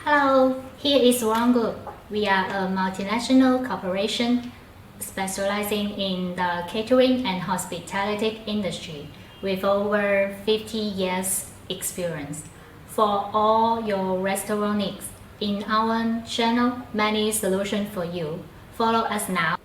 Hello, here is Group. We are a multinational corporation specializing in the catering and hospitality industry with over 50 years experience. For all your restaurant needs, in our channel, many solutions for you. Follow us now.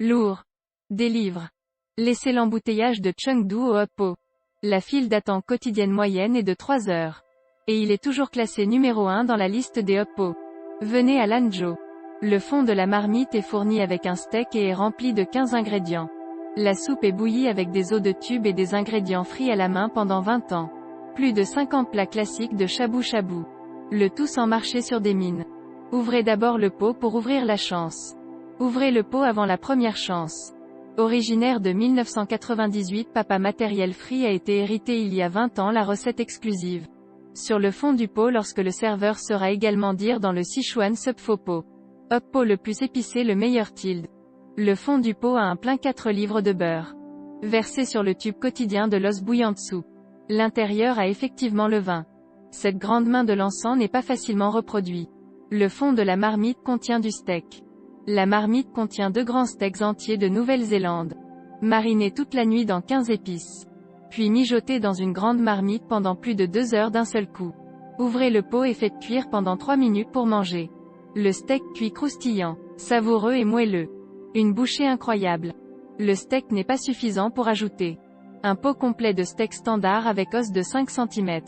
Lourd. Délivre. Laissez l'embouteillage de Chengdu au Oppo. La file d'attente quotidienne moyenne est de 3 heures. Et il est toujours classé numéro 1 dans la liste des Oppo. Venez à Lanzhou. Le fond de la marmite est fourni avec un steak et est rempli de 15 ingrédients. La soupe est bouillie avec des os de tube et des ingrédients frits à la main pendant 20 ans. Plus de 50 plats classiques de shabu shabu. Le tout sans marcher sur des mines. Ouvrez d'abord le pot pour ouvrir la chance. Ouvrez le pot avant la première chance. Originaire de 1998, Papa Matériel Frit a été hérité il y a 20 ans la recette exclusive. Sur le fond du pot lorsque le serveur saura également dire dans le Sichuan Subfo pot. Oppo le plus épicé le meilleur tilde. Le fond du pot a un plein 4 livres de beurre. Versé sur le tube quotidien de l'os bouillante soupe. L'intérieur a effectivement le vin. Cette grande main de l'encens n'est pas facilement reproduit. Le fond de la marmite contient du steak. La marmite contient 2 grands steaks entiers de Nouvelle-Zélande. Marinés toute la nuit dans 15 épices. Puis mijotés dans une grande marmite pendant plus de 2 heures d'un seul coup. Ouvrez le pot et faites cuire pendant 3 minutes pour manger. Le steak cuit croustillant, savoureux et moelleux. Une bouchée incroyable. Le steak n'est pas suffisant pour ajouter un pot complet de steak standard avec os de 5 cm.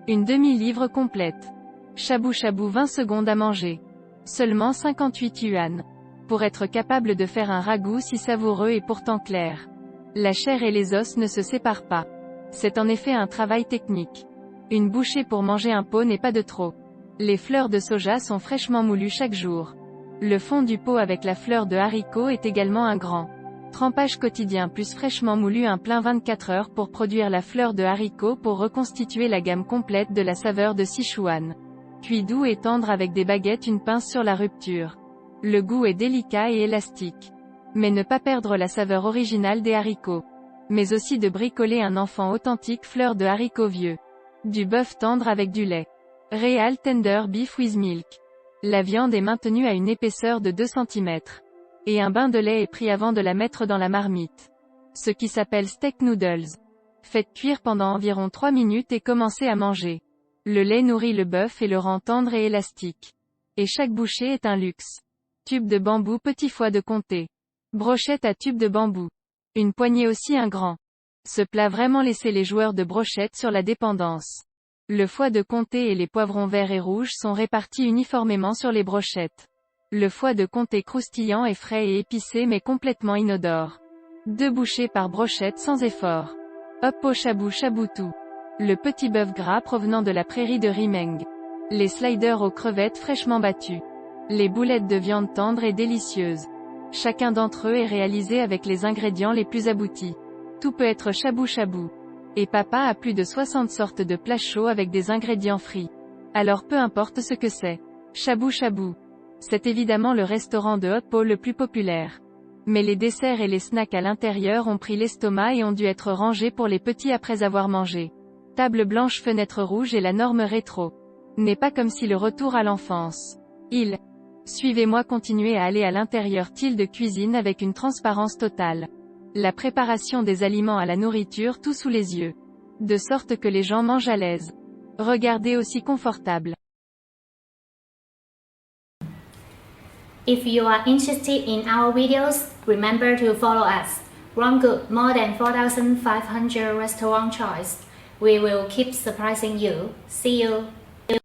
Une demi-livre complète. Shabu shabu 20 secondes à manger. Seulement 58 yuan. Pour être capable de faire un ragoût si savoureux et pourtant clair. La chair et les os ne se séparent pas. C'est en effet un travail technique. Une bouchée pour manger un pot n'est pas de trop. Les fleurs de soja sont fraîchement moulues chaque jour. Le fond du pot avec la fleur de haricot est également un grand trempage quotidien plus fraîchement moulu un plein 24 heures pour produire la fleur de haricot pour reconstituer la gamme complète de la saveur de Sichuan. Cuit doux et tendre avec des baguettes, une pince sur la rupture. Le goût est délicat et élastique. Mais ne pas perdre la saveur originale des haricots. Mais aussi de bricoler un enfant authentique fleur de haricots vieux. Du bœuf tendre avec du lait. Real Tender Beef with Milk. La viande est maintenue à une épaisseur de 2 cm. Et un bain de lait est pris avant de la mettre dans la marmite. Ce qui s'appelle steak noodles. Faites cuire pendant environ 3 minutes et commencez à manger. Le lait nourrit le bœuf et le rend tendre et élastique. Et chaque bouchée est un luxe. Tube de bambou petit foie de comté. Brochette à tube de bambou. Une poignée aussi un grand. Ce plat vraiment laissait les joueurs de brochette sur la dépendance. Le foie de comté et les poivrons verts et rouges sont répartis uniformément sur les brochettes. Le foie de comté croustillant est frais et épicé mais complètement inodore. 2 bouchées par brochette sans effort. Oppo shabu shabu tout. Le petit bœuf gras provenant de la prairie de Rimeng. Les sliders aux crevettes fraîchement battues. Les boulettes de viande tendre et délicieuse. Chacun d'entre eux est réalisé avec les ingrédients les plus aboutis. Tout peut être shabu shabu. Et papa a plus de 60 sortes de plats chauds avec des ingrédients frits. Alors peu importe ce que c'est. Shabu shabu. C'est évidemment le restaurant de Oppo le plus populaire. Mais les desserts et les snacks à l'intérieur ont pris l'estomac et ont dû être rangés pour les petits après avoir mangé. Table blanche, fenêtre rouge et la norme rétro. N'est pas comme si le retour à l'enfance. Suivez-moi, continuez à aller à l'intérieur de cuisine avec une transparence totale. La préparation des aliments à la nourriture tout sous les yeux. De sorte que les gens mangent à l'aise. Regardez aussi confortable. If you are interested in our videos, remember to follow us. Group, more than 4,500 restaurant choice. We will keep surprising you. See you.